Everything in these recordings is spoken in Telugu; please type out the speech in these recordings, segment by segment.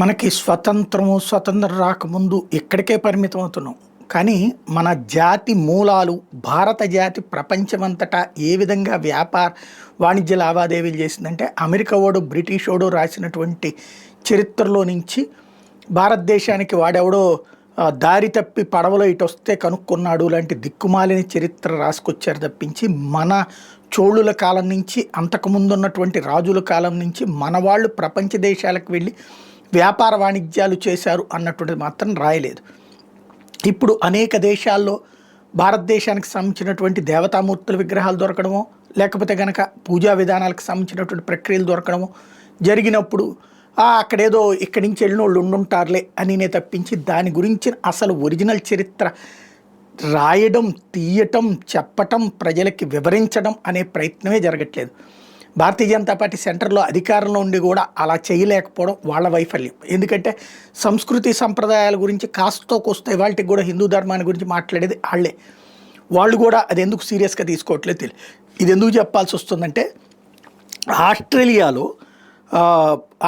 మనకి స్వతంత్రం రాకముందు ఇక్కడికే పరిమితం అవుతున్నాం. కానీ మన జాతి మూలాలు, భారత జాతి ప్రపంచమంతటా ఏ విధంగా వాణిజ్య లావాదేవీలు చేసిందంటే అమెరికా బ్రిటిషోడు రాసినటువంటి చరిత్రలో నుంచి భారతదేశానికి వాడెవడో దారి తప్పి పడవలో ఇటొస్తే కనుక్కున్నాడు లాంటి దిక్కుమాలిన చరిత్ర రాసుకొచ్చారు తప్పించి, మన చోళుల కాలం నుంచి అంతకుముందు ఉన్నటువంటి రాజుల కాలం నుంచి మన వాళ్ళు ప్రపంచ దేశాలకు వెళ్ళి వ్యాపార వాణిజ్యాలు చేశారు అన్నటువంటిది మాత్రం రాయలేదు. ఇప్పుడు అనేక దేశాల్లో భారతదేశానికి సంబంధించినటువంటి దేవతామూర్తుల విగ్రహాలు దొరకడమో, లేకపోతే కనుక పూజా విధానాలకు సంబంధించినటువంటి ప్రక్రియలు దొరకడమో జరిగినప్పుడు అక్కడేదో ఇక్కడి నుంచి వెళ్ళిన వాళ్ళు ఉండుంటారులే అనినే తప్పించి దాని గురించి అసలు ఒరిజినల్ చరిత్ర రాయడం, తీయటం, చెప్పటం, ప్రజలకి వివరించడం అనే ప్రయత్నమే జరగట్లేదు. భారతీయ జనతా పార్టీ సెంటర్లో అధికారంలో ఉండి కూడా అలా చేయలేకపోవడం వాళ్ళ వైఫల్యం. ఎందుకంటే సంస్కృతి సంప్రదాయాల గురించి కాస్తో కోస్తే వాళ్ళకి కూడా హిందూ ధర్మాన్ని గురించి మాట్లాడేది వాళ్ళే. వాళ్ళు కూడా అది ఎందుకు సీరియస్గా తీసుకోవట్లేదు తెలియదు. ఇది ఎందుకు చెప్పాల్సి వస్తుందంటే, ఆస్ట్రేలియాలో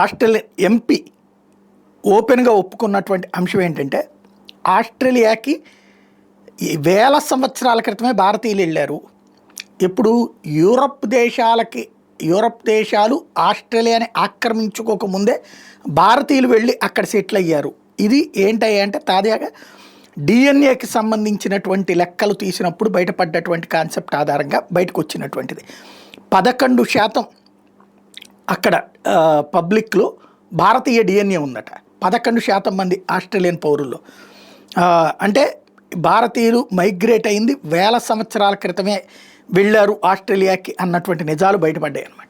ఆస్ట్రేలియన్ ఎంపీ ఓపెన్గా ఒప్పుకున్నటువంటి అంశం ఏంటంటే, ఆస్ట్రేలియాకి వేల సంవత్సరాల క్రితమే భారతీయులు వెళ్ళారు. ఇప్పుడు యూరప్ దేశాలు ఆస్ట్రేలియాని ఆక్రమించుకోకముందే భారతీయులు వెళ్ళి అక్కడ సెటిల్ అయ్యారు. ఇది ఏంటంటే తాజాగా డిఎన్ఏకి సంబంధించినటువంటి లెక్కలు తీసినప్పుడు బయటపడ్డటువంటి కాన్సెప్ట్ ఆధారంగా బయటకు వచ్చినటువంటిది. 11% అక్కడ పబ్లిక్లో భారతీయ డిఎన్ఏ ఉందట. 11% మంది ఆస్ట్రేలియన్ పౌరుల్లో. అంటే భారతీయులు మైగ్రేట్ అయింది వేల సంవత్సరాల క్రితమే వెళ్ళారు ఆస్ట్రేలియాకి అన్నటువంటి నిజాలు బయటపడ్డాయి అన్నమాట.